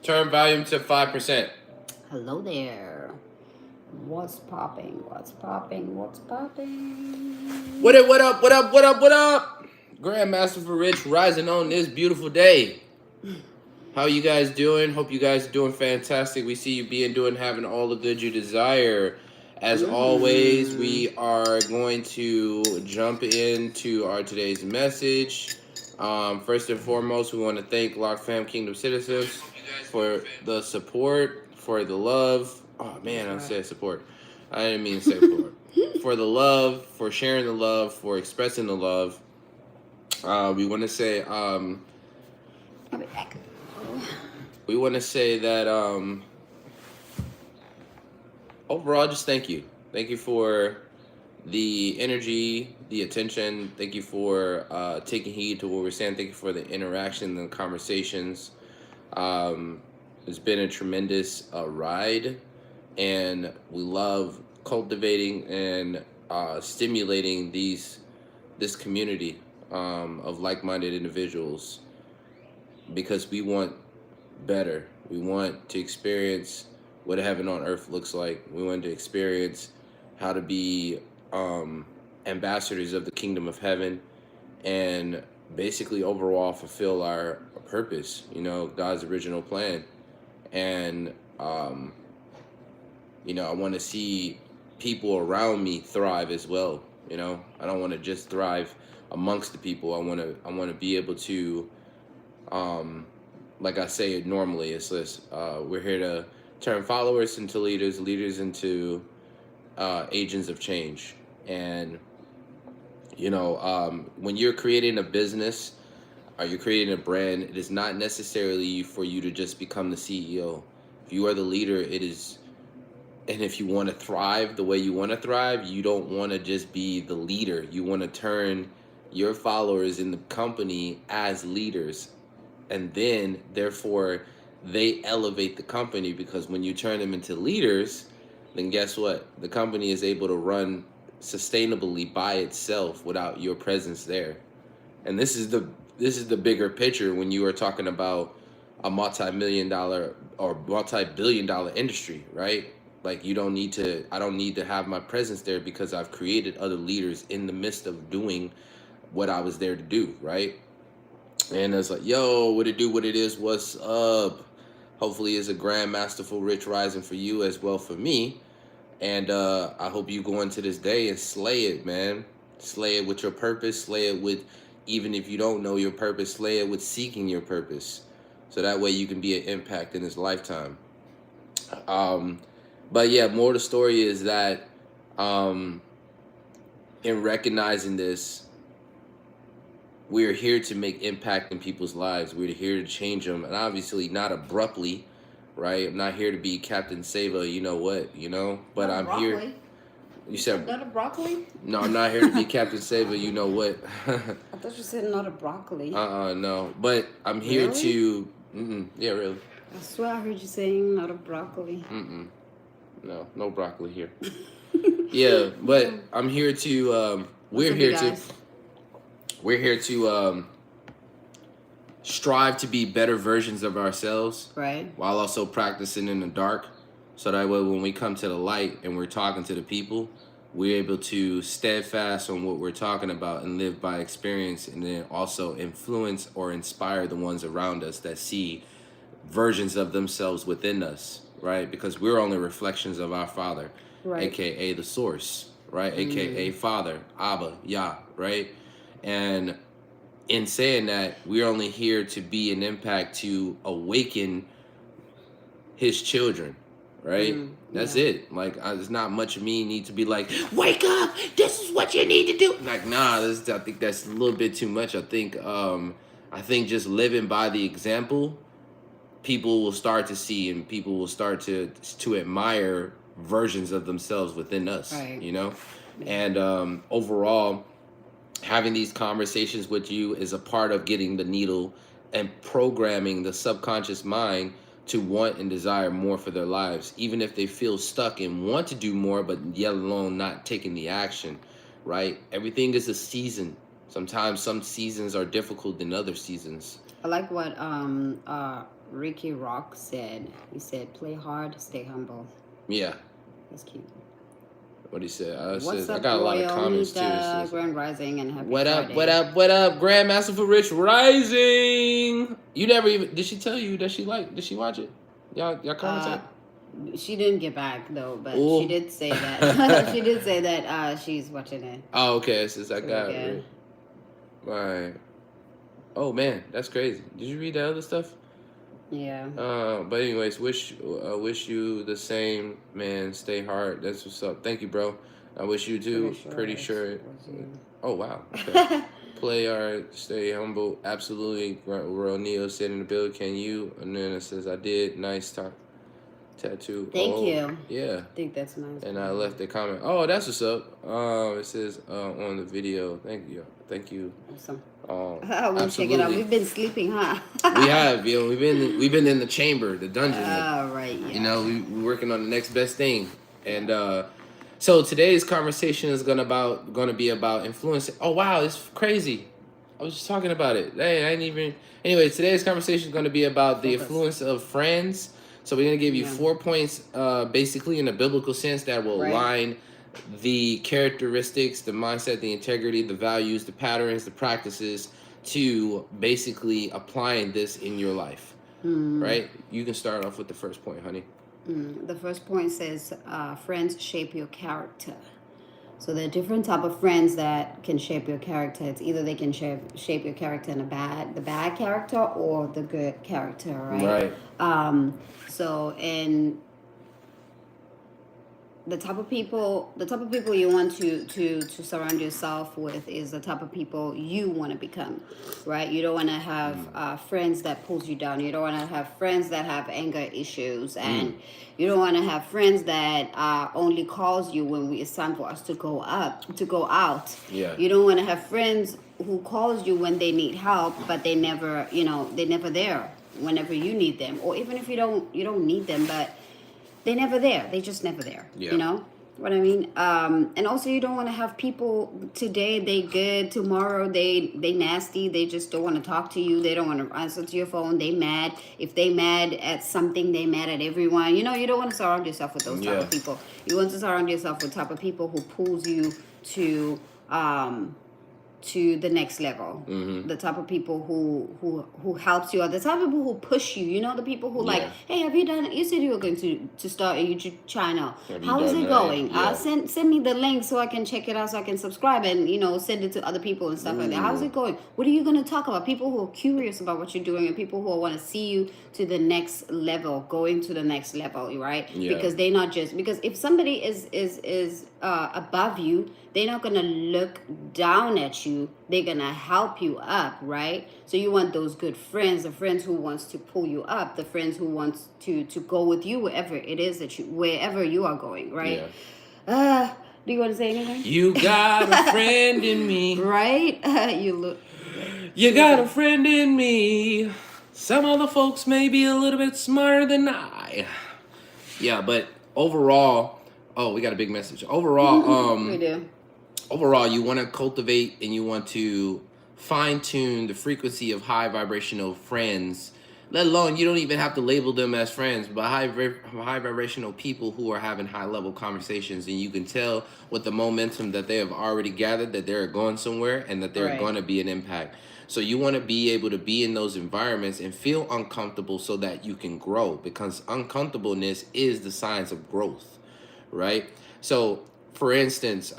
Turn volume to 5%. Hello there. What's popping? What's popping? What's popping? What up, what up, what up, what up, what up? Grandmaster for Rich rising on this beautiful day. How you guys doing? Hope you guys are doing fantastic. We see you having all the good you desire. As always, we are going to jump into our today's message. First and foremost, we want to thank Lock Fam Kingdom Citizens for the support, for the love. Oh man, I said support. I didn't mean to say support. For the love, for sharing the love, for expressing the love. We want to say I'll be back. we want to say that overall, just thank you. Thank you for the energy, the attention. Thank you for taking heed to what we're saying. Thank you for the interaction and the conversations. It's been a tremendous ride, and we love cultivating and stimulating this community of like-minded individuals because we want better. We want to experience what heaven on earth looks like. We want to experience how to be ambassadors of the kingdom of heaven and basically overall fulfill our purpose, God's original plan. And, I want to see people around me thrive as well. I don't want to just thrive amongst the people. I want to be able to, like I say normally, it's this, we're here to turn followers into leaders, leaders into agents of change. And when you're creating a business or you're creating a brand, it is not necessarily for you to just become the CEO. If you are the leader, it is. And if you want to thrive the way you want to thrive, you don't want to just be the leader. You want to turn your followers in the company as leaders. And then, therefore, they elevate the company, because when you turn them into leaders, then guess what? The company is able to run sustainably by itself without your presence there. And this is the bigger picture when you are talking about a multi-million-dollar or multi-billion-dollar industry, right? Like I don't need to have my presence there because I've created other leaders in the midst of doing what I was there to do, right? And it's like, yo, what it do, what it is, what's up? Hopefully it's a grand masterful rich rising for you as well for me. And I hope you go into this day and slay it, man. Slay it with your purpose. Slay it with, even if you don't know your purpose, slay it with seeking your purpose. So that way you can be an impact in this lifetime. But yeah, more of the story is that in recognizing this, we're here to make impact in people's lives. We're here to change them. And obviously not abruptly, right? I'm not here to be Captain Sava, you know what, but I'm broccoli. here. You said not a broccoli? No, I'm not here to be Captain Sava, you know what. I thought you said not a broccoli. No. But I'm here Really? to, yeah, really. I swear I heard you saying not a broccoli. No broccoli here. Yeah, but I'm here to, we're here to strive to be better versions of ourselves, right? While also practicing in the dark, so that way when we come to the light and we're talking to the people, we're able to steadfast on what we're talking about and live by experience, and then also influence or inspire the ones around us that see versions of themselves within us, right? Because we're only reflections of our Father, right, aka the source, right, aka Father, Abba, Yah, right? And in saying that, we're only here to be an impact to awaken his children, right? That's it. Like, there's not much of me need to be like, wake up, this is what you need to do. Like, nah, I think that's a little bit too much. I think just living by the example, people will start to see, and people will start to admire versions of themselves within us, right. And overall, having these conversations with you is a part of getting the needle and programming the subconscious mind to want and desire more for their lives, even if they feel stuck and want to do more, but yet alone not taking the action, right? Everything is a season. Sometimes some seasons are difficult than other seasons. I like what Ricky Rock said. He said, "Play hard, stay humble." Yeah. That's cute. What he said. What's I up, got a lot of Royal comments too. It Nita? says, Grand Rising and happy what up, Friday. what up, what up, Grandmaster for Rich Rising. You never even, did she tell you that did she watch it? Y'all commented? She didn't get back though, but Ooh. she did say that. She did say that she's watching it. Oh, okay. Since I got yeah. it. Right. Oh man, that's crazy. Did you read that other stuff? Yeah. But anyways, wish you the same, man. Stay hard. That's what's up. Thank you, bro. I wish you too. Pretty sure. Oh wow. Okay. Play hard, stay humble. Absolutely. Royal Neo said in the bill, can you? And then it says, I did. Nice talk. Tattoo. Thank you. Yeah. I think that's nice. And I left a comment. Oh, that's what's up. It says on the video. Thank you. Awesome. We'll check it out. We've been sleeping, huh? We have, you know. We've been in the chamber, the dungeon. Right. Yeah. You know, we're working on the next best thing, and so today's conversation is gonna be about influence. Oh wow, it's crazy. I was just talking about it. Hey, I didn't even. Anyway, today's conversation is gonna be about the influence of friends. So we're gonna give you 4 points, basically in a biblical sense, that will align the characteristics, the mindset, the integrity, the values, the patterns, the practices to basically applying this in your life. Right? You can start off with the first point, honey. The first point says friends shape your character. So there are different type of friends that can shape your character. It's either they can shape your character in the bad character or the good character, right? Right. So and the type of people you want to surround yourself with is the type of people you want to become, right? You don't want to have friends that pulls you down. You don't want to have friends that have anger issues, and you don't want to have friends that only calls you when it's time for us to go out. Yeah. You don't want to have friends who calls you when they need help, but they're never there whenever you need them, or even if you don't need them, but they're never there. They just never there. Yeah. You know what I mean? And also you don't want to have people today they good, tomorrow they nasty. They just don't want to talk to you. They don't want to answer to your phone. They mad. If they mad at something, they mad at everyone. You know, you don't want to surround yourself with those type of people. You want to surround yourself with type of people who pulls you to the next level. The type of people who helps you, or the type of people who push you. You know, the people who like, hey, have you done it? You said you were going to start a YouTube channel. How is it going? Send me the link so I can check it out, so I can subscribe and send it to other people and stuff like that. How's it going? What are you going to talk about? People who are curious about what you're doing, and people who want to see you to the next level, going to the next level, right? Because they're not just, because if somebody is above you, they're not gonna look down at you. They're gonna help you up, right? So you want those good friends, the friends who wants to pull you up, the friends who wants to go with you wherever it is wherever you are going, right? Do you want to say anything? You got a friend in me. Right? You got a friend in me. Some other folks may be a little bit smarter than I. Yeah, but overall, we got a big message. Overall, we do. Overall, you want to cultivate and you want to fine-tune the frequency of high vibrational friends. Let alone, you don't even have to label them as friends, but high vibrational people who are having high-level conversations, and you can tell with the momentum that they have already gathered that they're going somewhere and that they're going to be an impact. So you want to be able to be in those environments and feel uncomfortable so that you can grow, because uncomfortableness is the signs of growth, right? So, for instance,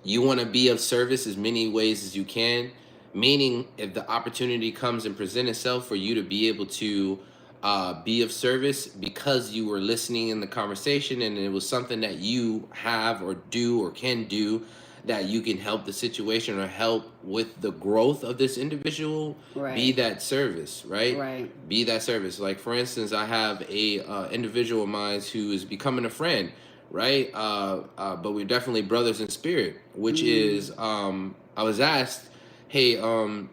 you want to be of service as many ways as you can, meaning if the opportunity comes and present itself for you to be able to be of service because you were listening in the conversation and it was something that you have or do or can do, that you can help the situation or help with the growth of this individual, be that service, right? Be that service. Like, for instance, I have a individual of mine who is becoming a friend, right? But we're definitely brothers in spirit, which is, I was asked, hey, I'm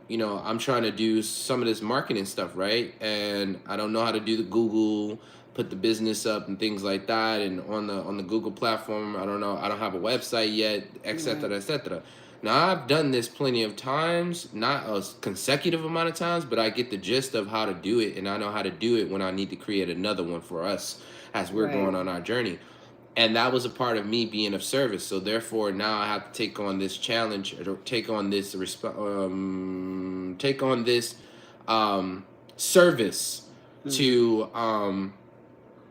trying to do some of this marketing stuff, right? And I don't know how to do the Google, put the business up and things like that. And on the Google platform, I don't know, I don't have a website yet, et cetera, et cetera. Now, I've done this plenty of times, not a consecutive amount of times, but I get the gist of how to do it, and I know how to do it when I need to create another one for us as we're Right. going on our journey. And that was a part of me being of service. So therefore, now I have to take on this challenge, or take on this service to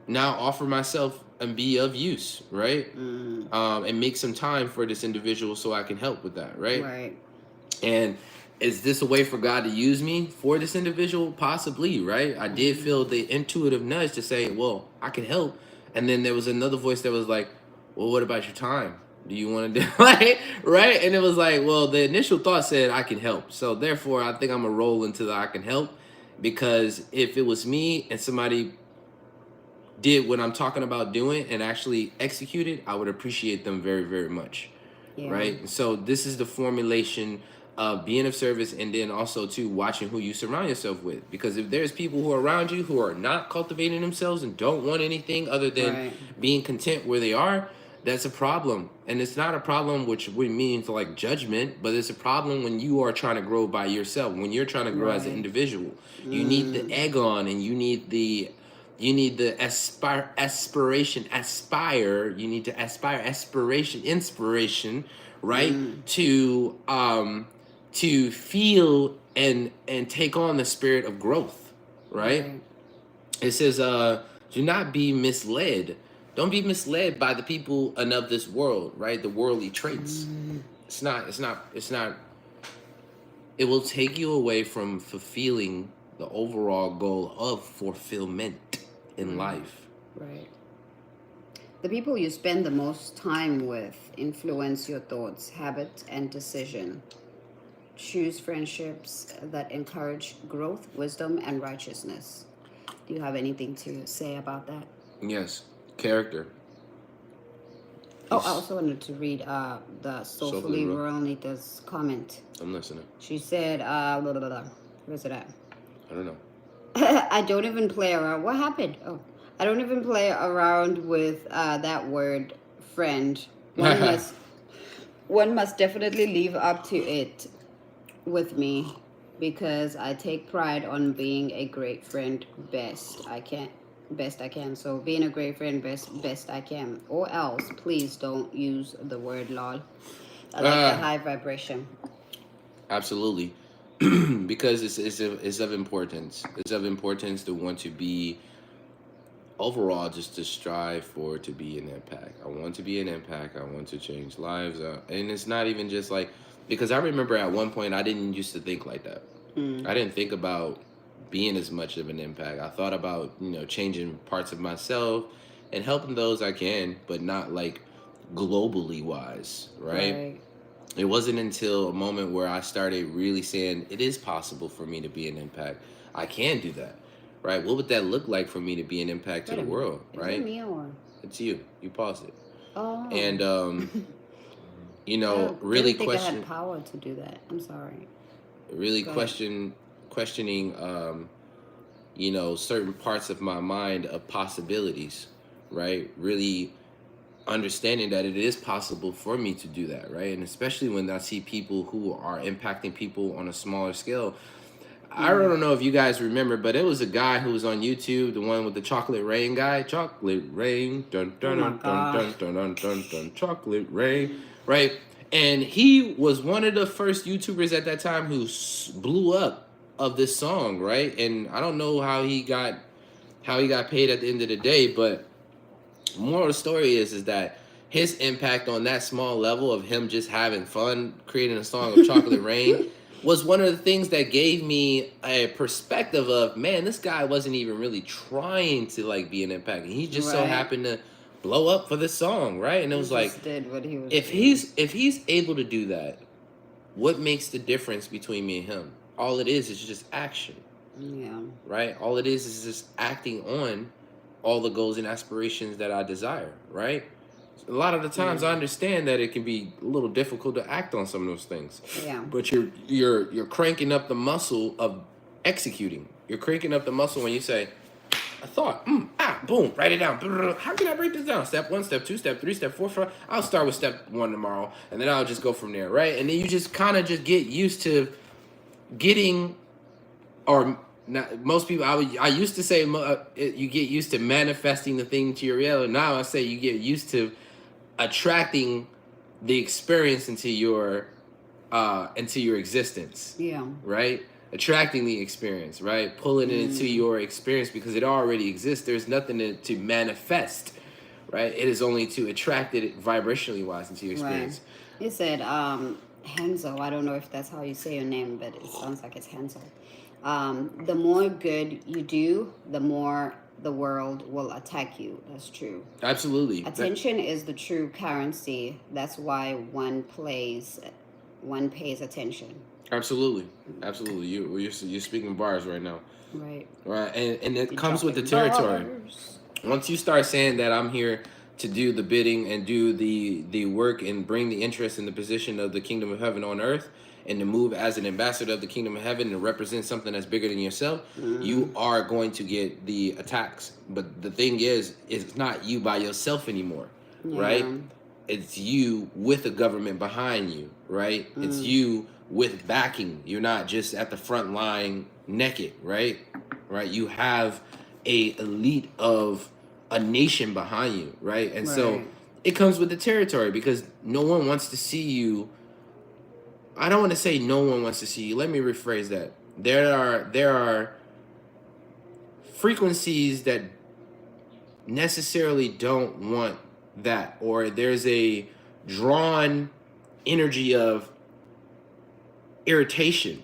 now offer myself and be of use, right? And make some time for this individual so I can help with that, right? Right. And is this a way for God to use me for this individual? Possibly, right? I did feel the intuitive nudge to say, well, I can help. And then there was another voice that was like, well, what about your time? Do you want to do like, right? And it was like, well, the initial thought said I can help. So therefore, I think I'm going to roll into the I can help, because if it was me and somebody did what I'm talking about doing and actually executed, I would appreciate them very, very much. Yeah. Right? So this is the formulation of being of service, and then also too watching who you surround yourself with. Because if there's people who are around you who are not cultivating themselves and don't want anything other than being content where they are, that's a problem. And it's not a problem which we mean for like judgment, but it's a problem when you are trying to grow by yourself, when you're trying to grow as an individual. You need the egg on, and you need the aspiration, inspiration, right? To feel and take on the spirit of growth, right? It says, do not be misled. Don't be misled by the people and of this world, right? The worldly traits. It's not. It will take you away from fulfilling the overall goal of fulfillment in life. Right. The people you spend the most time with influence your thoughts, habits, and decision. Choose friendships that encourage growth, wisdom, and righteousness. Do you have anything to say about that? Yes. Character. Oh, I also wanted to read the Soulfully Royalita's comment. I'm listening. She said, where's it at? I don't know. I don't even play around. What happened? Oh, I don't even play around with that word, friend. One must definitely live up to it with me, because I take pride on being a great friend best I can. So being a great friend best I can. Or else, please don't use the word lol. I like the high vibration. Absolutely. Because it's of importance. It's of importance to want to be overall, just to strive for to be an impact. I want to be an impact. I want to change lives. And it's not even just like, because I remember at one point I didn't used to think like that. I didn't think about being as much of an impact. I thought about, changing parts of myself and helping those I can, but not like globally wise, right? It wasn't until a moment where I started really saying it is possible for me to be an impact. I can do that, right? What would that look like for me to be an impact to the world, right? Is it me or? It's you. You pause it. Oh. And I really didn't think question. I had power to do that. I'm sorry. Really questioning, certain parts of my mind of possibilities, right? Really understanding that it is possible for me to do that, right? And especially when I see people who are impacting people on a smaller scale. I don't know if you guys remember, but it was a guy who was on YouTube, the one with the chocolate rain guy. Chocolate rain, dun dun dun dun dun dun dun dun, chocolate rain, right? And he was one of the first YouTubers at that time who blew up of this song, right? And I don't know how he got paid at the end of the day, but moral of the story is that his impact on that small level of him just having fun creating a song of chocolate rain was one of the things that gave me a perspective of, man, this guy wasn't even really trying to like be an impact. And he just so happened to blow up for this song, right? And it was like, did what he was if he's able to do that, what makes the difference between me and him? All it is just action. Yeah. Right? All it is just acting on all the goals and aspirations that I desire, right? A lot of the times I understand that it can be a little difficult to act on some of those things. Yeah. But you're cranking up the muscle of executing. You're cranking up the muscle when you say, a thought. Boom, write it down. How can I break this down? Step 1, step 2, step 3, step 4, 5. I'll start with step 1 tomorrow, and then I'll just go from there, right? And then you just kind of just get used to getting, or not, most people, I used to say you get used to manifesting the thing to your reality. Now I say you get used to attracting the experience into your existence. Yeah. Right? Attracting the experience, right? Pulling it into your experience because it already exists. There's nothing to manifest, right? It is only to attract it vibrationally wise into your experience. Right. You said Hansel. I don't know if that's how you say your name, but it sounds like it's Hansel. The more good you do, the more the world will attack you. That's true. Absolutely. Attention is the true currency. That's why one pays attention. Absolutely. You're speaking bars right now. Right. Right, and it comes with the territory. Bars. Once you start saying that I'm here to do the bidding and do the work and bring the interest in the position of the kingdom of heaven on earth, and to move as an ambassador of the kingdom of heaven and represent something that's bigger than yourself, you are going to get the attacks. But the thing is, it's not you by yourself anymore, right? It's you with a government behind you, right? It's you with backing. You're not just at the front line naked, right? Right? You have a elite of a nation behind you, right? And so it comes with the territory because no one wants to see you. I don't want to say no one wants to see you. Let me rephrase that. There are frequencies that necessarily don't want that, or there's a drawn energy of irritation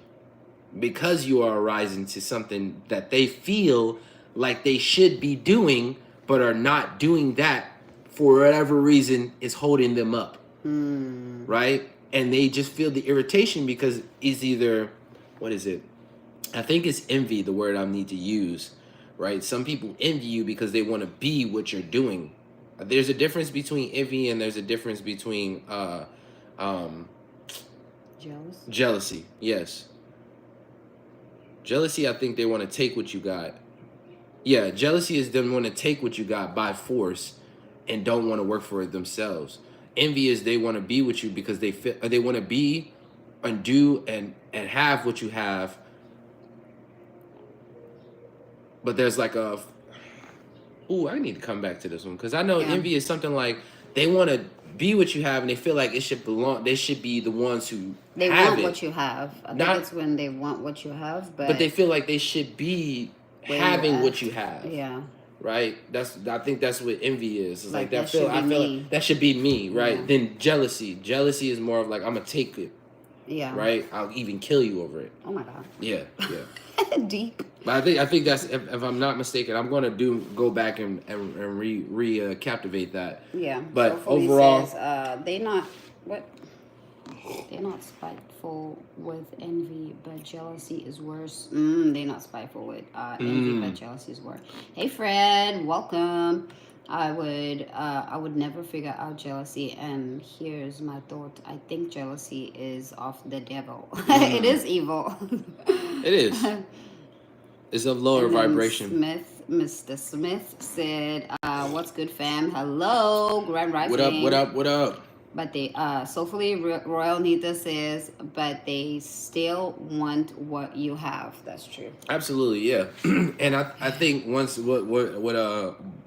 because you are rising to something that they feel like they should be doing but are not doing that for whatever reason is holding them up, right? And they just feel the irritation because it's either, what is it? I think it's envy, the word I need to use, right? Some people envy you because they want to be what you're doing. There's a difference between envy and there's a difference between jealousy. Yes. Jealousy, I think they want to take what you got. Yeah, jealousy is them want to take what you got by force and don't want to work for it themselves. Envy is they want to be with you because they want to be and do and have what you have. But there's like I need to come back to this one because I know envy is something like they want to be what you have and they feel like it should belong. They should be the ones who they have want what you have. I think it's when they want what you have, but they feel like they should be having what you have. Yeah. Right. I think that's what envy is. It's like that. I feel like that should be me. Right. Yeah. Then jealousy. Jealousy is more of like I'm gonna take it. Yeah. Right. I'll even kill you over it. Oh my God. Yeah. Deep. But I think that's if I'm not mistaken, I'm gonna go back and captivate that. Yeah. But so overall, says, they're not spiteful with envy, but jealousy is worse. They're not spiteful with envy, but jealousy is worse. Hey Fred, welcome. I would never figure out jealousy, and here's my thought. I think jealousy is of the devil. It is evil. It is. It's a lower vibration. Mr. Smith said, "What's good, fam? Hello, Grand Rising. What up? But they soulfully Royal Nita says, but they still want what you have. That's true. Absolutely, yeah. And I think once what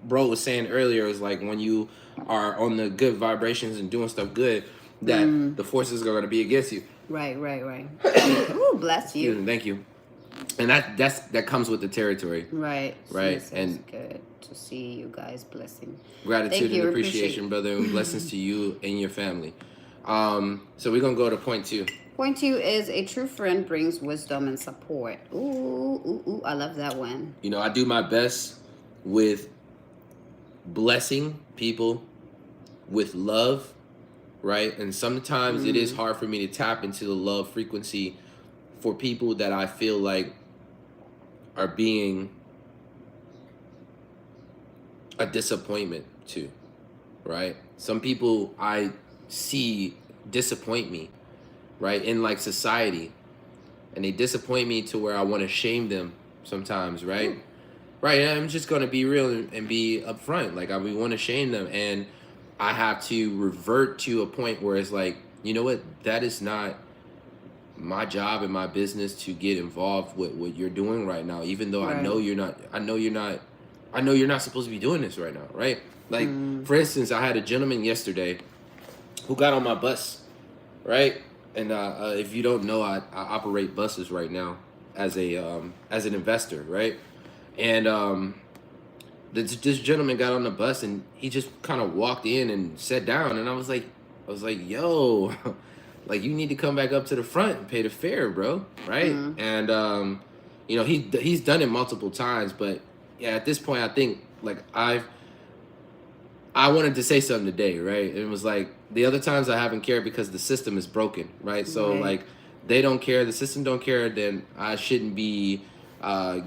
bro was saying earlier is like when you are on the good vibrations and doing stuff good, that the forces are going to be against you. Right. Ooh, bless you. Thank you. And that comes with the territory. Right. And good to see you guys. Blessing. Gratitude and appreciation, brother, and blessings to you and your family. So we're gonna go to point 2. Point 2 is a true friend brings wisdom and support. Ooh, I love that one. You know, I do my best with blessing people with love, right? And sometimes it is hard for me to tap into the love frequency for people that I feel like are being a disappointment to, right? Some people I see disappoint me, right? In like society, and they disappoint me to where I want to shame them sometimes, right? Right, and I'm just gonna be real and be upfront. Like we want to shame them, and I have to revert to a point where it's like, you know what, that is not my job and my business to get involved with what you're doing right now. Even though I know Right. you're not, I know you're not supposed to be doing this right now, right? Like for instance, I had a gentleman yesterday who got on my bus, right? And if you don't know, I operate buses right now as an investor, right? And this gentleman got on the bus and he just kind of walked in and sat down, and I was like, yo, like you need to come back up to the front and pay the fare, bro, right? And you know, he's done it multiple times, but yeah, at this point, I think like I wanted to say something today, right? And it was like the other times I haven't cared because the system is broken, right? So Right. like they don't care, the system don't care, then I shouldn't be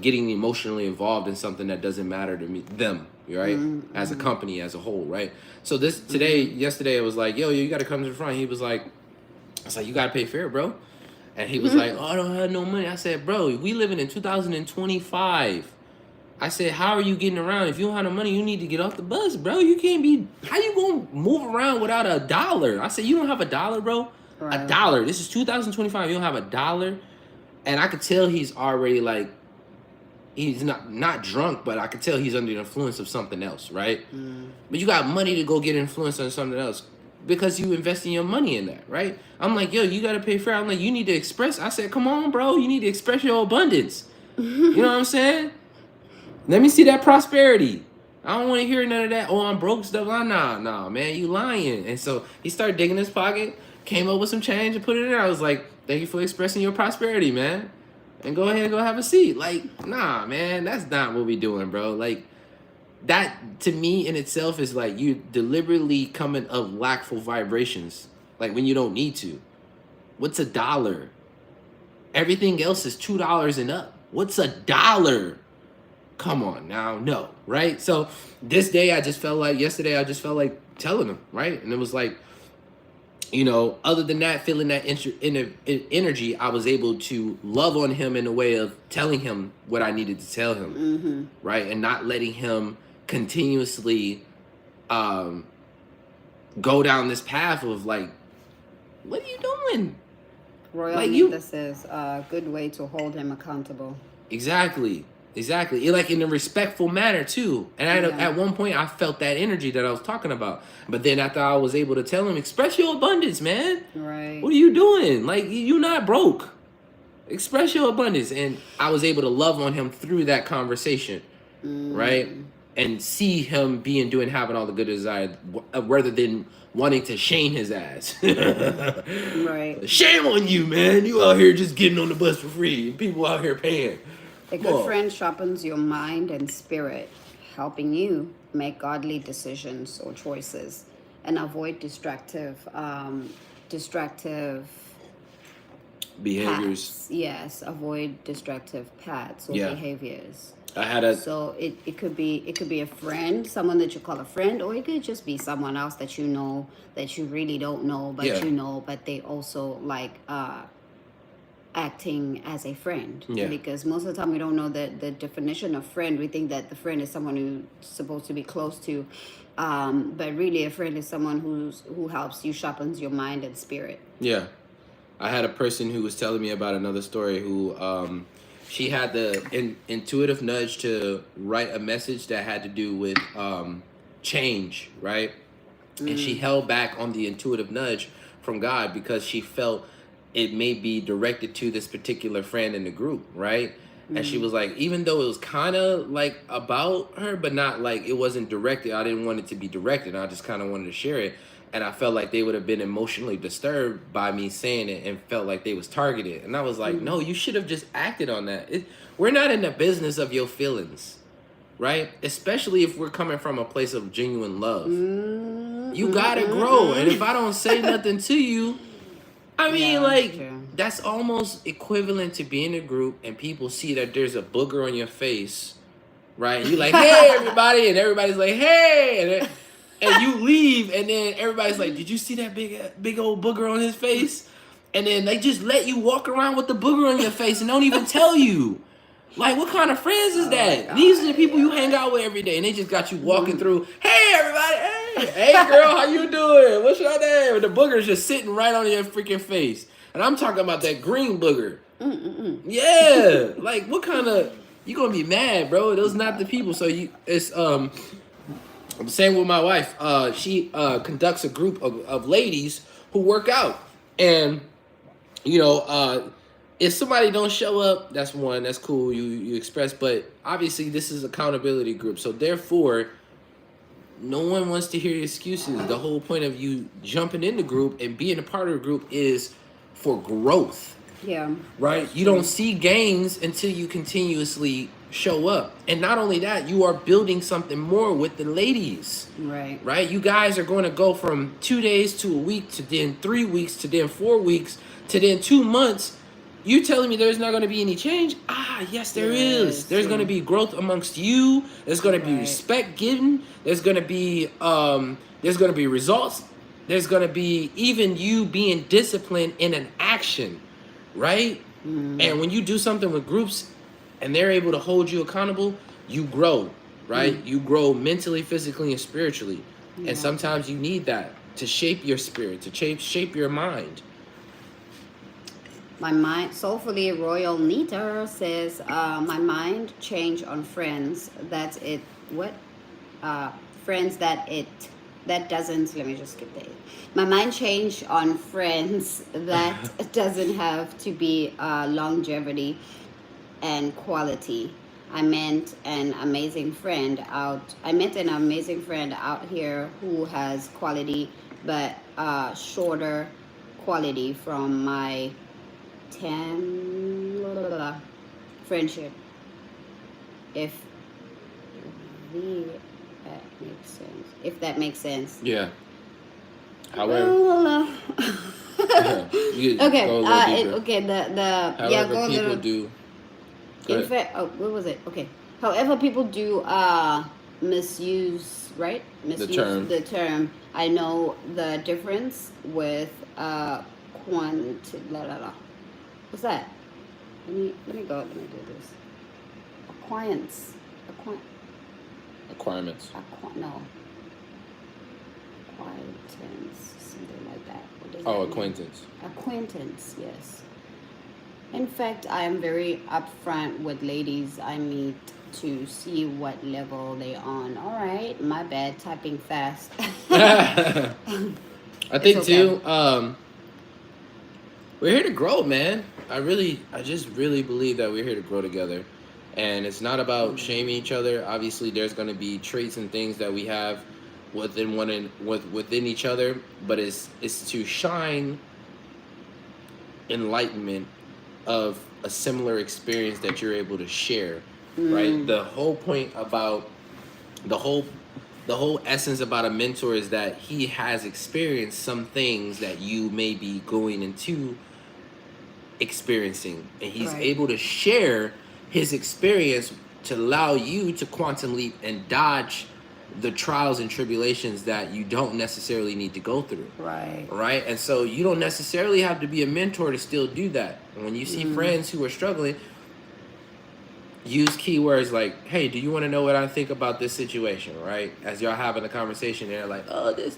getting emotionally involved in something that doesn't matter to me, them, right? As a company as a whole, right? So yesterday, it was like, yo, you got to come to the front. He was like, I was like, you got to pay fare, bro. And he was like, oh, I don't have no money. I said, bro, we living in 2025. I said, how are you getting around? If you don't have no money, you need to get off the bus, bro. You can't be, how you gonna move around without a dollar? I said, you don't have a dollar, bro? Right. A dollar. This is 2025. You don't have a dollar? And I could tell he's already like, he's not drunk, but I could tell he's under the influence of something else, right? But you got money to go get influenced on something else because you investing your money in that, right? I'm like, yo, you got to pay fair. I'm like, you need to express. I said, come on, bro. You need to express your abundance. You know what I'm saying? Let me see that prosperity. I don't want to hear none of that. Oh, I'm broke stuff. Nah, man, you lying. And so he started digging his pocket, came up with some change and put it in there. I was like, thank you for expressing your prosperity, man. And go ahead and go have a seat. Like, nah, man, that's not what we doing, bro. Like, that to me in itself is like you deliberately coming of lackful vibrations, like when you don't need to. What's a dollar? Everything else is $2 and up. What's a dollar? Come on now, no, right? So yesterday I just felt like telling him, right? And it was like, you know, other than that, feeling that energy, I was able to love on him in a way of telling him what I needed to tell him, right? And not letting him continuously go down this path of like, what are you doing? Royal Like this is a good way to hold him accountable. Exactly. Like in a respectful manner too. And at one point I felt that energy that I was talking about. But then after I was able to tell him, express your abundance, man. Right. What are you doing? Like you're not broke. Express your abundance. And I was able to love on him through that conversation. Right? And see him having all the good desire rather than wanting to shame his ass. Right. Shame on you, man. You out here just getting on the bus for free. People out here paying. A good friend sharpens your mind and spirit, helping you make godly decisions or choices and avoid distractive behaviors. paths. Yes, avoid distractive paths or behaviors. So it could be a friend, someone that you call a friend, or it could just be someone else that you know that you really don't know, but you know, but they also like acting as a friend. Because most of the time we don't know the definition of friend. We think that the friend is someone who's supposed to be close to, but really a friend is someone who helps you, sharpens your mind and spirit. I had a person who was telling me about another story who she had the intuitive nudge to write a message that had to do with change, right? And she held back on the intuitive nudge from God because she felt it may be directed to this particular friend in the group, right? And she was like, even though it was kind of like about her, but not like it wasn't directed. I didn't want it to be directed. I just kind of wanted to share it. And I felt like they would have been emotionally disturbed by me saying it and felt like they was targeted. And I was like, no, you should have just acted on that. We're not in the business of your feelings, right? Especially if we're coming from a place of genuine love. You gotta grow. And if I don't say nothing to you, I mean, that's almost equivalent to being in a group and people see that there's a booger on your face, right? And you're like, hey, everybody. And everybody's like, hey. And you leave, and then everybody's like, did you see that big old booger on his face? And then they just let you walk around with the booger on your face and don't even tell you. Like, what kind of friends is that? God, These are the people you hang out with every day, and they just got you walking through. Hey, everybody! Hey, girl, how you doing? What's your name? And the booger's just sitting right on your freaking face, and I'm talking about that green booger. Yeah, like what kind of you gonna be mad, bro? Those not the people. So it's I'm saying with my wife. She conducts a group of ladies who work out, and you know, if somebody don't show up, that's one, that's cool. You express, but obviously this is accountability group, so therefore, no one wants to hear excuses. The whole point of you jumping in the group and being a part of the group is for growth. Yeah. Right? You don't see gains until you continuously show up. And not only that, you are building something more with the ladies. Right. Right? You guys are going to go from 2 days to a week to then 3 weeks to then 4 weeks to then 2 months. You telling me there's not going to be any change? Yes, there is. There's going to be growth amongst you. There's going to be respect given. There's going to be results. There's going to be even you being disciplined in an action. Right? And when you do something with groups and they're able to hold you accountable, you grow, right? You grow mentally, physically, and spiritually. And sometimes you need that to shape your spirit, to shape your mind. My mind, soulfully Royal Nita says, my mind changed on friends. That's it. What? Friends that doesn't, let me just skip that. My mind changed on friends that doesn't have to be longevity and quality. I met an amazing friend out here who has quality, but shorter quality from my 10 friendship. If that makes sense. Yeah. However, okay. However, go people little, do. In fact, what was it? Okay. However, people do misuse, right? Misuse the term. I know the difference with What's that? Let me go. Let me do this. Acquaintance. Acquirements. No. Acquaintance. Something like that. What does Oh, that acquaintance. Mean? Acquaintance. Yes. In fact, I am very upfront with ladies I meet to see what level they on. All right, my bad, typing fast. I think too. We're here to grow, man. I just really believe that we're here to grow together, and it's not about shaming each other. Obviously, there's going to be traits and things that we have within each other, but it's to shine enlightenment of a similar experience that you're able to share, right? The whole point about the whole essence about a mentor is that he has experienced some things that you may be going into experiencing, and he's able to share his experience to allow you to quantum leap and dodge the trials and tribulations that you don't necessarily need to go through. Right? And so you don't necessarily have to be a mentor to still do that. And when you see friends who are struggling, use keywords like, hey, do you want to know what I think about this situation, right? As y'all having a conversation, they're like, oh, this,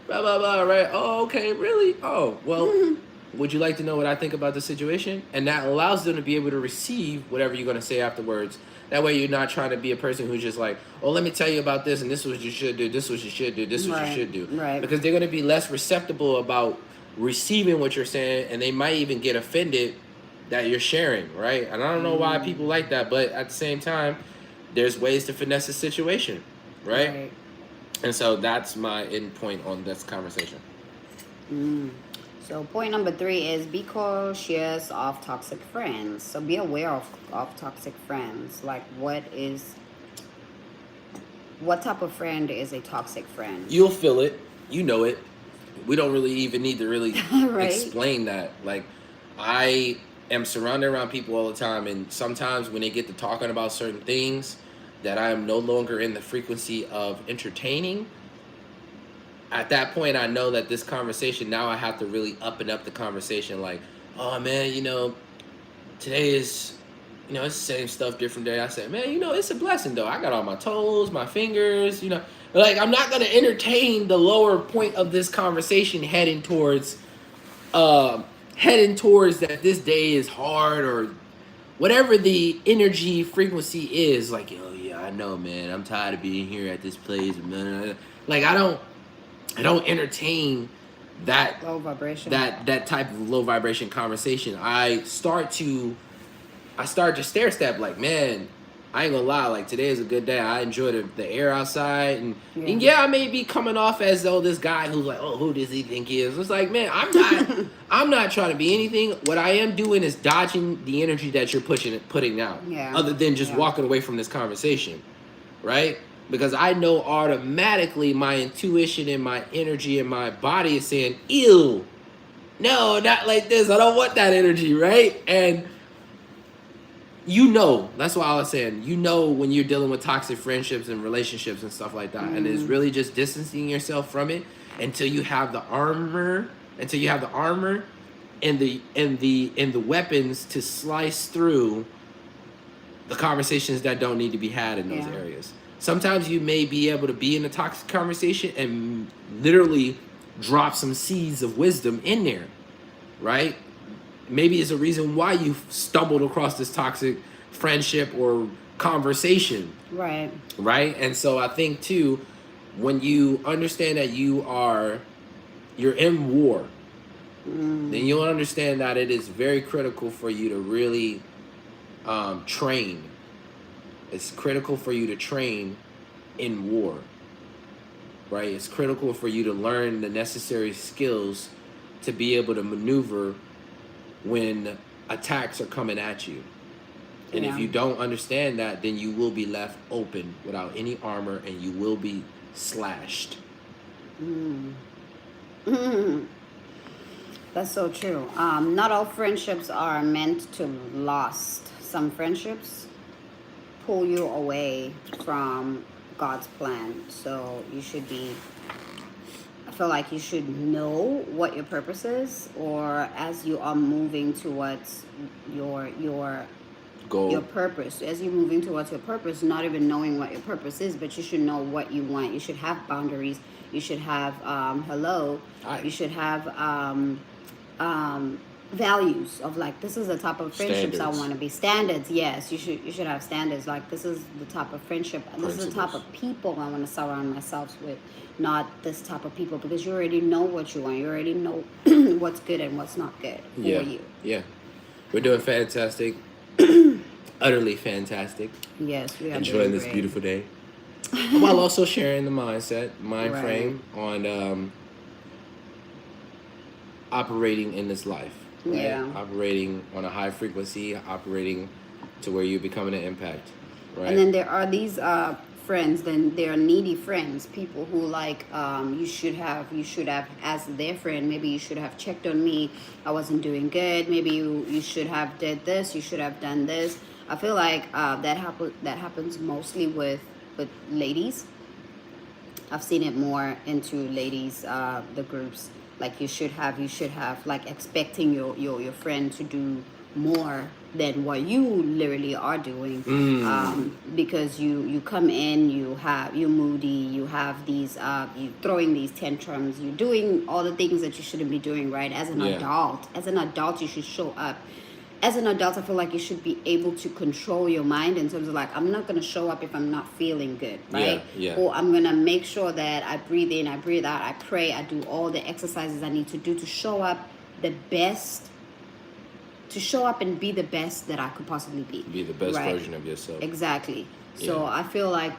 blah, blah, blah, right? Oh, okay, really? Oh, well, would you like to know what I think about the situation? And that allows them to be able to receive whatever you're going to say afterwards. That way you're not trying to be a person who's just like, oh, let me tell you about this, and this is what you should do, this is what you should do, this is what you should do. Right. Because they're going to be less receptive about receiving what you're saying, and they might even get offended that you're sharing, right? And I don't know why people like that, but at the same time, there's ways to finesse the situation, right? And so that's my end point on this conversation. So point number 3 is be cautious of toxic friends. So be aware of toxic friends. Like what type of friend is a toxic friend? You'll feel it. You know it. We don't really even need to really explain that. Like, I am surrounded around people all the time, and sometimes when they get to talking about certain things that I am no longer in the frequency of entertaining, at that point I know that this conversation, now I have to really up the conversation. Like, oh man, today is you know, it's the same stuff, different day. I said, man, you know, it's a blessing though. I got all my toes, my fingers, you know. Like, I'm not gonna entertain the lower point of this conversation heading towards that this day is hard or whatever the energy frequency is. Like, oh yeah, I know, man. I'm tired of being here at this place. Like, I don't entertain that Low vibration. that type of low vibration conversation. I start to stair step, like, man, I ain't gonna lie, like, today is a good day. I enjoy the air outside, and yeah, I may be coming off as though this guy who's like, oh, who does he think he is? It's like, man, I'm not trying to be anything. What I am doing is dodging the energy that you're putting out. Yeah. Other than just walking away from this conversation, right? Because I know automatically my intuition and my energy and my body is saying, ew, no, not like this. I don't want that energy, right? And you know, that's why I was saying, you know, when you're dealing with toxic friendships and relationships and stuff like that, and it's really just distancing yourself from it until you have the armor, and the weapons to slice through the conversations that don't need to be had in those areas. Sometimes you may be able to be in a toxic conversation and literally drop some seeds of wisdom in there, right? Maybe it's a reason why you stumbled across this toxic friendship or conversation. Right. Right? And so I think too, when you understand that you're in war, then you'll understand that it is very critical for you to really train. It's critical for you to train in war. Right? It's critical for you to learn the necessary skills to be able to maneuver when attacks are coming at you. And if you don't understand that, then you will be left open without any armor and you will be slashed. That's so true. Not all friendships are meant to last. Some friendships pull you away from God's plan. So you should be, I feel like you should know what your purpose is, or as you are moving towards your Goal. Your purpose, as you're moving towards your purpose, not even knowing what your purpose is, but you should know what you want. You should have boundaries. You should have you should have values of, like, this is the type of friendships I want to be. Standards, yes, you should have standards. Like, this is the type of friendship, this is the type of people I want to surround myself with, not this type of people, because you already know what you want. You already know what's good and what's not good for you. Yeah, we're doing fantastic. Utterly fantastic. Yes, we are enjoying this beautiful day. While also sharing the mind frame on operating in this life. Right? Yeah. Operating on a high frequency, operating to where you're becoming an impact. Right. And then there are these friends, then there are needy friends, people who, like, you should have as their friend, maybe you should have checked on me, I wasn't doing good, maybe you should have did this, you should have done this. I feel like that happens mostly with ladies. I've seen it more into ladies, the groups, like, you should have, like, expecting your friend to do more than what you literally are doing, because you come in, you're moody, you have these you throwing these tantrums, you're doing all the things that you shouldn't be doing, right? As an adult you should show up. As an adult, I feel like you should be able to control your mind in terms of, like, I'm not going to show up if I'm not feeling good, right? Or I'm going to make sure that I breathe in, I breathe out, I pray, I do all the exercises I need to do to show up the best, to show up and be the best that I could possibly be. Be the best version of yourself. Exactly. So I feel like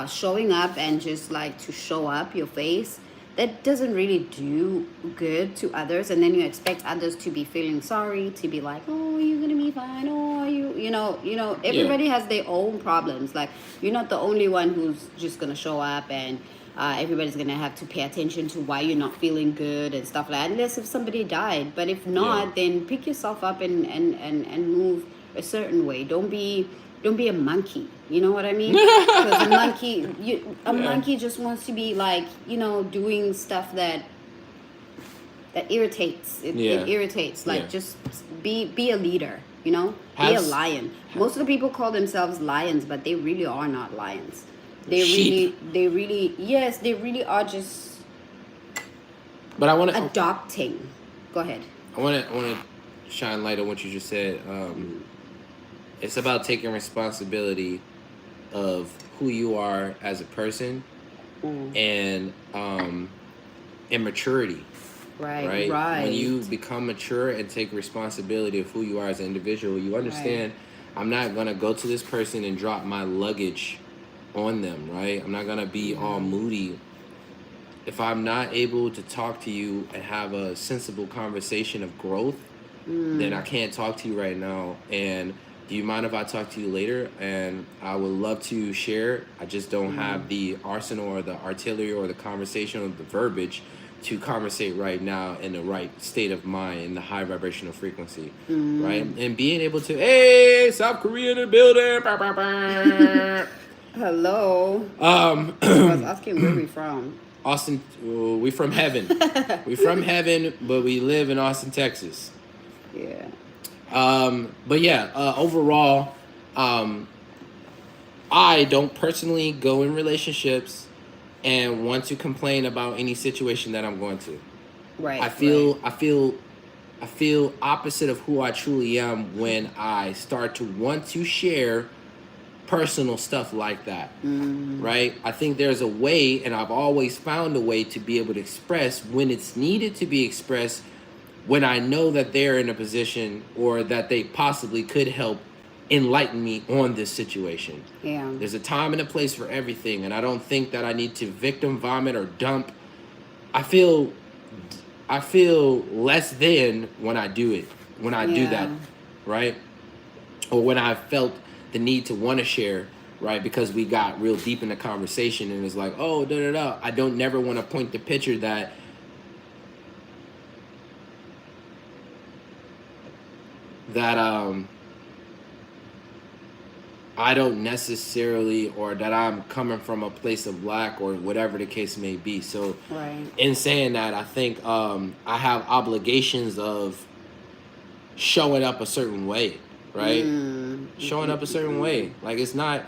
showing up and just, like, to show up your face, that doesn't really do good to others, and then you expect others to be feeling sorry, to be like, oh, you're gonna be fine, oh, you know everybody has their own problems. Like, you're not the only one who's just gonna show up, and everybody's gonna have to pay attention to why you're not feeling good and stuff like that, unless if somebody died. But if not, then pick yourself up and move a certain way. Don't be a monkey. You know what I mean? Because a monkey just wants to be, like, doing stuff that irritates. It irritates. Like, just be a leader. You know, be a lion. Most of the people call themselves lions, but they really are not lions. Sheep. Yes, they really are just. But I want to adopting. Go ahead. I want to shine light on what you just said. It's about taking responsibility of who you are as a person, and maturity. Right. When you become mature and take responsibility of who you are as an individual, you understand. I'm not gonna go to this person and drop my luggage on them. Right. I'm not gonna be all moody. If I'm not able to talk to you and have a sensible conversation of growth, then I can't talk to you right now. And do you mind if I talk to you later? And I would love to share. I just don't have the arsenal or the artillery or the conversation or the verbiage to conversate right now in the right state of mind, in the high vibrational frequency, right? And being able to, hey, South Korea in the building. Hello. I was asking where we from. Austin, we from heaven. We from heaven, but we live in Austin, Texas. Yeah. But yeah, overall, I don't personally go in relationships and want to complain about any situation that I'm going to. Right. I feel opposite of who I truly am when I start to want to share personal stuff like that. Right? I think there's a way, and I've always found a way to be able to express when it's needed to be expressed, when I know that they're in a position or that they possibly could help enlighten me on this situation. Yeah. There's a time and a place for everything, and I don't think that I need to victim vomit or dump. I feel less than when I do it, when I do that, right? Or when I felt the need to want to share, right? Because we got real deep in the conversation and it's like, oh, da-da-da. I don't never want to point the picture that I don't necessarily, or that I'm coming from a place of lack or whatever the case may be. So in saying that, I think I have obligations of showing up a certain way, right? Showing up a certain way. Like it's not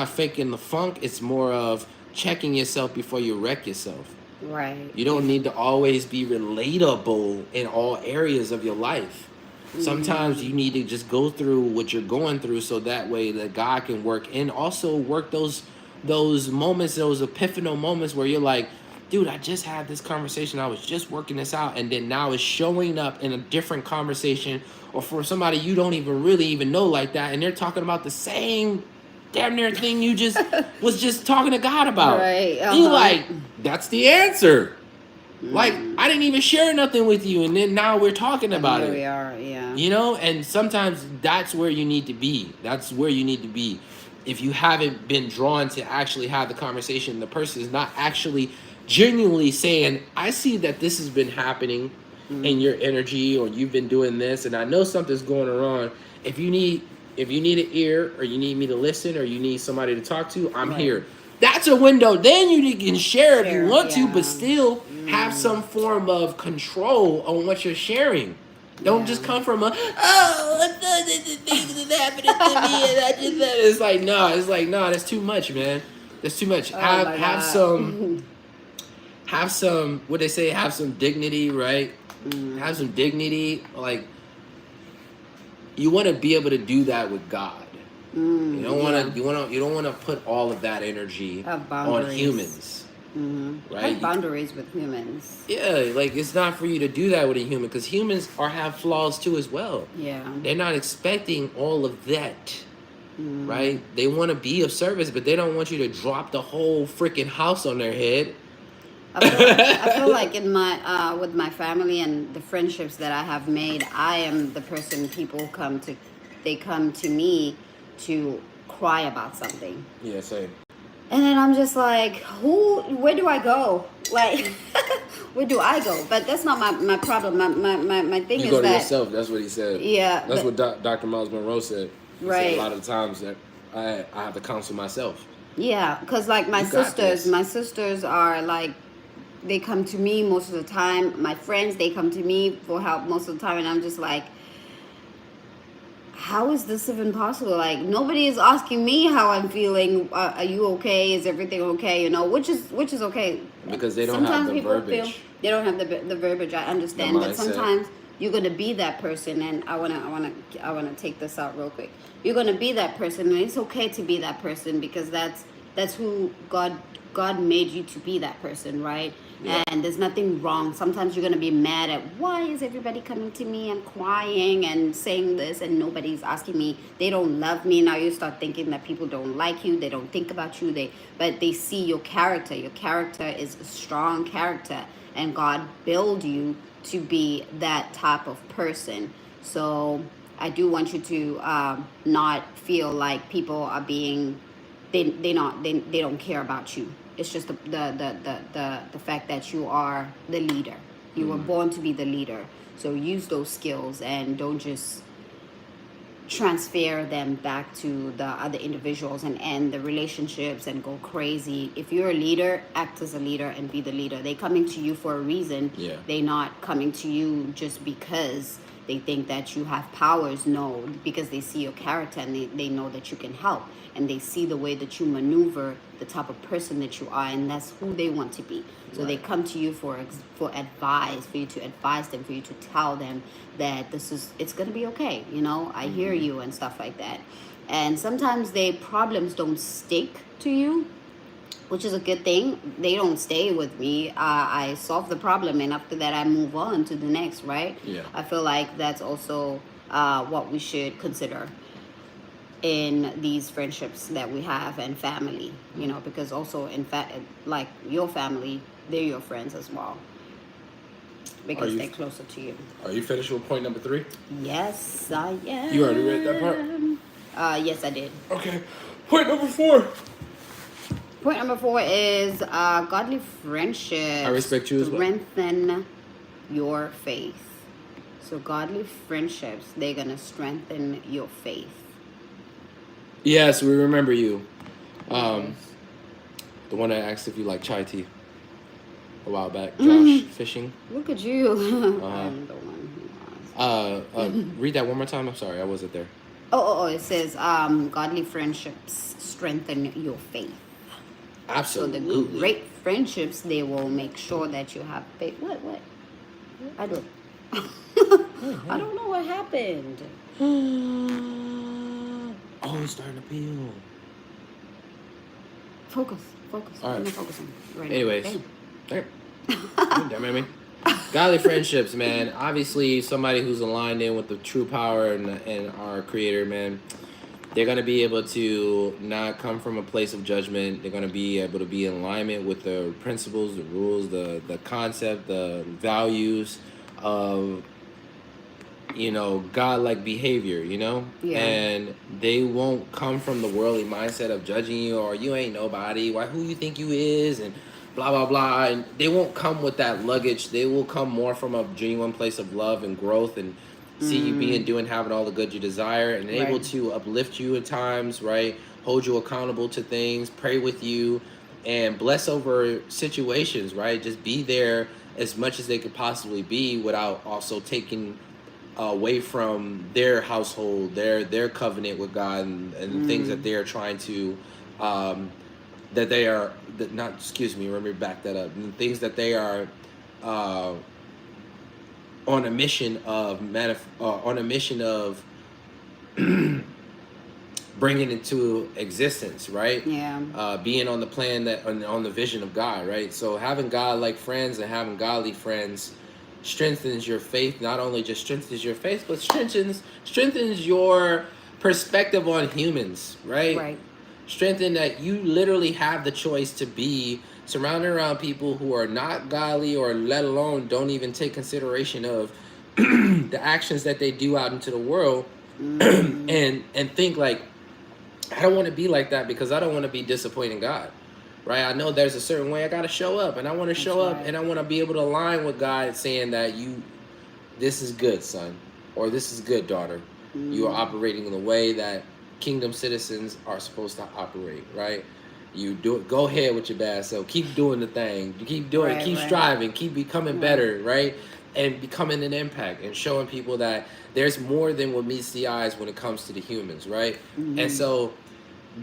faking the funk. It's more of checking yourself before you wreck yourself. Right. You don't need to always be relatable in all areas of your life. Sometimes you need to just go through what you're going through so that way that God can work, and also work those moments, those epiphanal moments where you're like, dude, I just had this conversation. I was just working this out. And then now it's showing up in a different conversation or for somebody you don't even really even know like that. And they're talking about the same damn near thing you just was just talking to God about. Right. And you're like, that's the answer. Like, I didn't even share nothing with you, and then now we're talking about it. Here we are, yeah. You know, and sometimes that's where you need to be. That's where you need to be. If you haven't been drawn to actually have the conversation, the person is not actually genuinely saying, I see that this has been happening in your energy, or you've been doing this, and I know something's going on. If you need an ear, or you need me to listen, or you need somebody to talk to, I'm here. That's a window. Then you can share if you want to, but still have some form of control on what you're sharing. Don't just come from this thing that happened to me, and I just it's like no, that's too much, man. That's too much. Have some what they say, have some dignity, right? Have some dignity. Like, you want to be able to do that with God. You don't want to put all of that energy on humans. Right? Have boundaries with humans. Yeah, like it's not for you to do that with a human, because humans have flaws too as well. Yeah. They're not expecting all of that. Right? They want to be of service, but they don't want you to drop the whole freaking house on their head. I feel like in my with my family and the friendships that I have made, I am the person people come to. They come to me to cry about something. Yeah, same. And then I'm just like, where do I go? Like, where do I go? But that's not my problem. My thing is that... You go to yourself. That's what he said. Yeah. That's what Dr. Miles Monroe said. He right. said a lot of the times that I have to counsel myself. Yeah, because like my sisters are like, they come to me most of the time. My friends, they come to me for help most of the time. And I'm just like, how is this even possible? Like, nobody is asking me how I'm feeling. Are you okay? Is everything okay? You know, which is okay. Because they don't have Sometimes the people feel verbiage, they don't have the verbiage. I the understand, but mindset. sometimes you're gonna be that person, and I wanna take this out real quick. You're gonna be that person, and it's okay to be that person because that's who God made you to be, that person, right? Yeah. And there's nothing wrong. Sometimes you're going to be mad at, why is everybody coming to me and crying and saying this and nobody's asking me? They don't love me. Now you start thinking that people don't like you. They don't think about you. But they see your character. Your character is a strong character, and God built you to be that type of person. So I do want you to not feel like people are being they don't care about you. It's just the fact that you are the leader. You were born to be the leader. So use those skills and don't just transfer them back to the other individuals and end the relationships and go crazy. If you're a leader, act as a leader and be the leader. They coming to you for a reason. Yeah. They not coming to you just because they think that you have powers. No, because they see your character and they know that you can help, and they see the way that you maneuver, the type of person that you are, and that's who they want to be. So they come to you for advice, for you to advise them, for you to tell them that it's gonna be okay. You know, I hear you and stuff like that. And sometimes their problems don't stick to you, which is a good thing. They don't stay with me. I solve the problem, and after that, I move on to the next. Right? Yeah. I feel like that's also what we should consider in these friendships that we have and family. You know, because also in fact, like your family, they're your friends as well because they're closer to you. Are you finished with point number 3? Yes, I am. You already read that part? Yes, I did. Okay. Point number 4. Point number 4 is godly friendship. I respect you as well. Strengthen your faith. So godly friendships, they're gonna strengthen your faith. Yes, we remember you. The one that asked if you like chai tea a while back. Josh Fishing. Look at you. Uh-huh. I'm the one who asked. Read that one more time. I'm sorry, I wasn't there. Oh, it says godly friendships strengthen your faith. Absolutely. So the great friendships, they will make sure that you have faith. What? I don't. I don't know what happened. Oh, it's starting to peel. Focus. All right. I'm focusing. Right. Anyways. Okay. Damn it, godly friendships, man. Obviously, somebody who's aligned in with the true power and our Creator, man. They're going to be able to not come from a place of judgment. They're going to be able to be in alignment with the principles, the rules, the concept, the values of, you know, God-like behavior, you know? Yeah. And they won't come from the worldly mindset of judging you or you ain't nobody, who you think you is, and blah, blah, blah. And they won't come with that luggage. They will come more from a genuine place of love and growth and see you being, doing, having all the good you desire, and able to uplift you at times, right? Hold you accountable to things, pray with you, and bless over situations, right? Just be there as much as they could possibly be without also taking away from their household, their covenant with God, and the things that they are trying to, let me back that up. The things that they are on a mission of bringing into existence, right? Yeah. Being on the plan on the vision of God, right? So having God-like friends and having godly friends strengthens your faith. Not only just strengthens your faith, but strengthens your perspective on humans, right? Right. Strengthen that you literally have the choice to be surrounded around people who are not godly, or let alone don't even take consideration of the actions that they do out into the world, and think like, I don't want to be like that because I don't want to be disappointing God, right? I know there's a certain way I got to show up, and I want to show up, and I want to be able to align with God, saying that this is good, son, or this is good, daughter. You are operating in the way that kingdom citizens are supposed to operate, right? You do it. Go ahead with your bad self. Keep doing the thing. You keep doing it. Keep striving. Keep becoming better, right? and becoming an impact and showing people that there's more than what meets the eyes when it comes to the humans, right? And so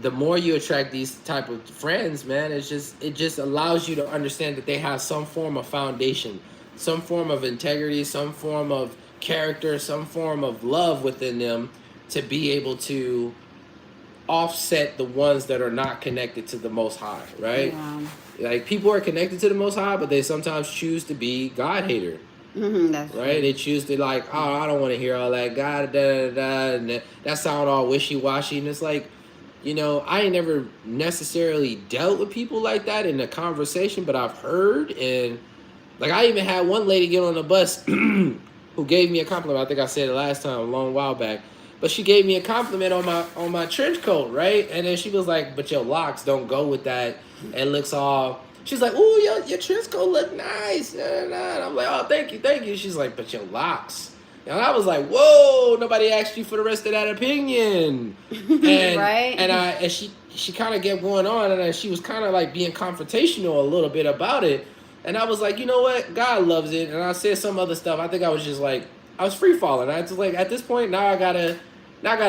the more you attract these type of friends, man, it just allows you to understand that they have some form of foundation, some form of integrity, some form of character, some form of love within them to be able to offset the ones that are not connected to the Most High, right? Like people are connected to the Most High, but they sometimes choose to be God hater. That's right. true. They choose to like, oh, I don't want to hear all that God, da da da, and that sound all wishy washy, and it's like, you know, I ain't never necessarily dealt with people like that in a conversation, but I've heard, and like I even had one lady get on the bus who gave me a compliment. I think I said it last time a long while back. But she gave me a compliment on my trench coat, right? And then she was like, "But your locks don't go with that. It looks all." She's like, "Ooh, your trench coat look nice." And I'm like, "Oh, thank you, thank you." She's like, "But your locks." And I was like, "Whoa! Nobody asked you for the rest of that opinion." And Right? and she kind of kept going on, and she was kind of like being confrontational a little bit about it. And I was like, you know what? God loves it. And I said some other stuff. I think I was just like, I was free falling. I just like at this point now I gotta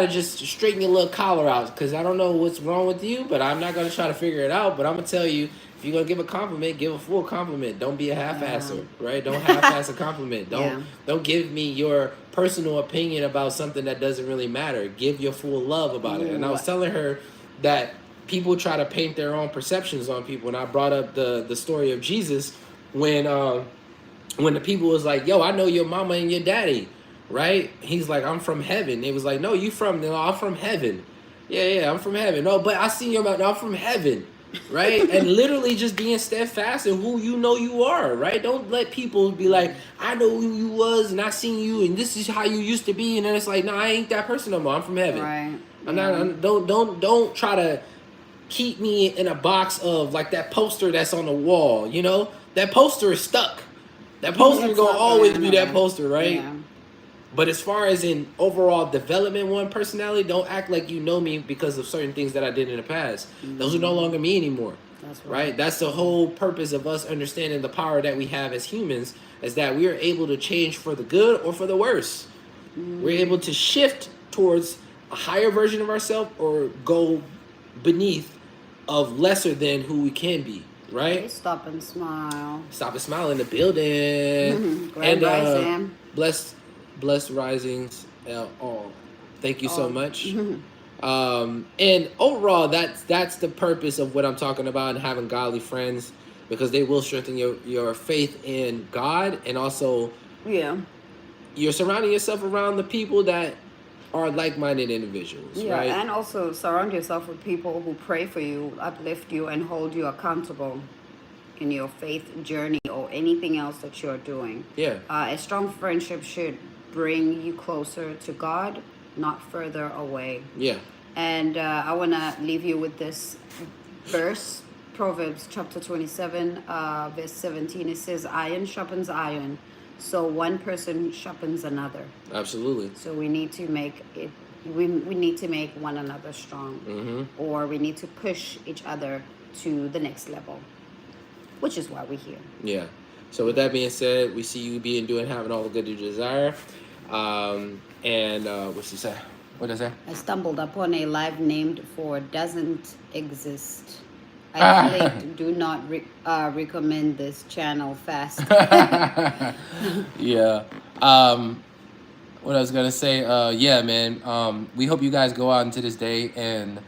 just straighten your little collar out because I don't know what's wrong with you, but I'm not gonna try to figure it out. But I'm gonna tell you, if you're gonna give a compliment, give a full compliment. Don't be a half-asser, right? Don't half-ass a compliment. Don't give me your personal opinion about something that doesn't really matter. Give your full love about it. And I was telling her that people try to paint their own perceptions on people, and I brought up the story of Jesus when the people was like, "Yo, I know your mama and your daddy." Right? He's like, "I'm from heaven." It was like, "No, you from? No, I'm from heaven." Yeah, I'm from heaven. No, but I seen your mouth. No, I'm from heaven. Right? And literally just being steadfast in who you know you are. Right? Don't let people be like, "I know who you was and I seen you and this is how you used to be." And then it's like, "No, I ain't that person no more. I'm from heaven." Right. I'm not. Don't try to keep me in a box of like that poster that's on the wall. You know, that poster is stuck. That poster is gonna always be that poster, right? Yeah. But as far as in overall development, one personality, don't act like you know me because of certain things that I did in the past. Those are no longer me anymore. That's right. That's the whole purpose of us understanding the power that we have as humans, is that we are able to change for the good or for the worse. We're able to shift towards a higher version of ourselves or go beneath of lesser than who we can be. Right? Stop and smile. Stop and smile in the building. Grand rising. Blessed risings. All. Thank you so much. And overall, that's the purpose of what I'm talking about and having godly friends, because they will strengthen your faith in God, and also you're surrounding yourself around the people that are like-minded individuals, right? And also surround yourself with people who pray for you, uplift you, and hold you accountable in your faith journey or anything else that you're doing. A strong friendship should bring you closer to God, not further away. And I want to leave you with this verse, Proverbs chapter 27, verse 17. It says, "Iron sharpens iron, so one person sharpens another." Absolutely. So we need to make it. We need to make one another strong, or we need to push each other to the next level, which is why we're here. Yeah. So with that being said, we see you having all the good you desire. And what's he say? What is that? I stumbled upon a live named for doesn't exist. I clicked do not recommend this channel fast. Yeah. What I was gonna say, yeah, man. We hope you guys go out into this day and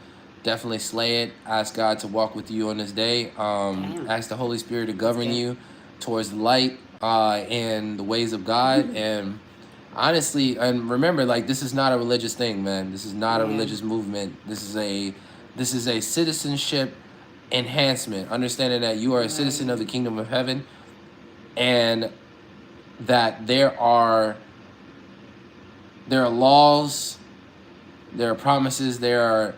definitely slay it. Ask God to walk with you on this day. Ask the Holy Spirit to govern you towards the light and the ways of God. And honestly, and remember, like, this is not a religious thing, man. This is not a religious movement. This is a citizenship enhancement. Understanding that you are a citizen of the kingdom of heaven, and that there are laws, there are promises, there are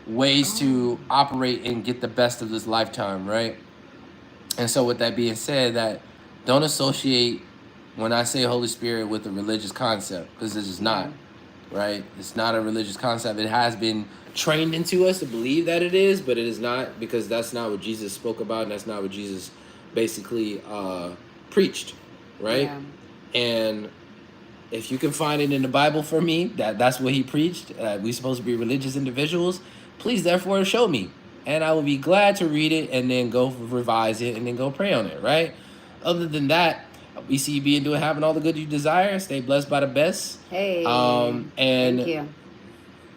ways to operate and get the best of this lifetime, right? And so with that being said, that don't associate when I say Holy Spirit with a religious concept, because this is not, right? It's not a religious concept. It has been trained into us to believe that it is, but it is not, because that's not what Jesus spoke about, and that's not what Jesus basically preached, right? And if you can find it in the Bible for me, that's what he preached. We're supposed to be religious individuals. Please, therefore, show me. And I will be glad to read it and then go revise it and then go pray on it, right? Other than that, we see you being doing, having all the good you desire. Stay blessed by the best. Hey, and thank you.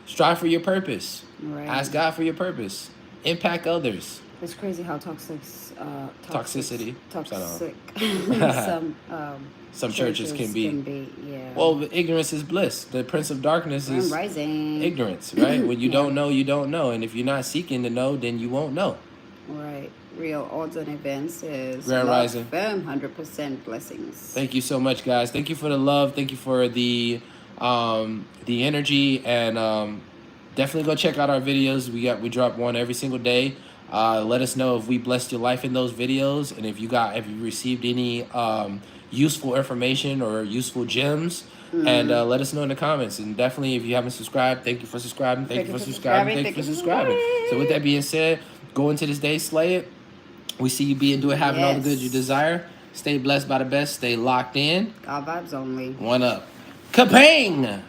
Strive for your purpose. Right. Ask God for your purpose. Impact others. It's crazy how Toxicity. Toxic. Some churches can be. Yeah. Well, ignorance is bliss. The prince of darkness is rising. Ignorance, right? When you don't know, you don't know. And if you're not seeking to know, then you won't know. Right. Real odds and events is Grand rising. 100% blessings. Thank you so much, guys. Thank you for the love. Thank you for the energy, and definitely go check out our videos. We drop one every single day. Let us know if we blessed your life in those videos, and if you received any useful information or useful gems. And let us know in the comments. And definitely, if you haven't subscribed, thank you for subscribing. Thank you for subscribing. Thank you for subscribing. So with that being said, go into this day, slay it. We see you having all the good you desire. Stay blessed by the best. Stay locked in. God vibes only. One up. Kabang!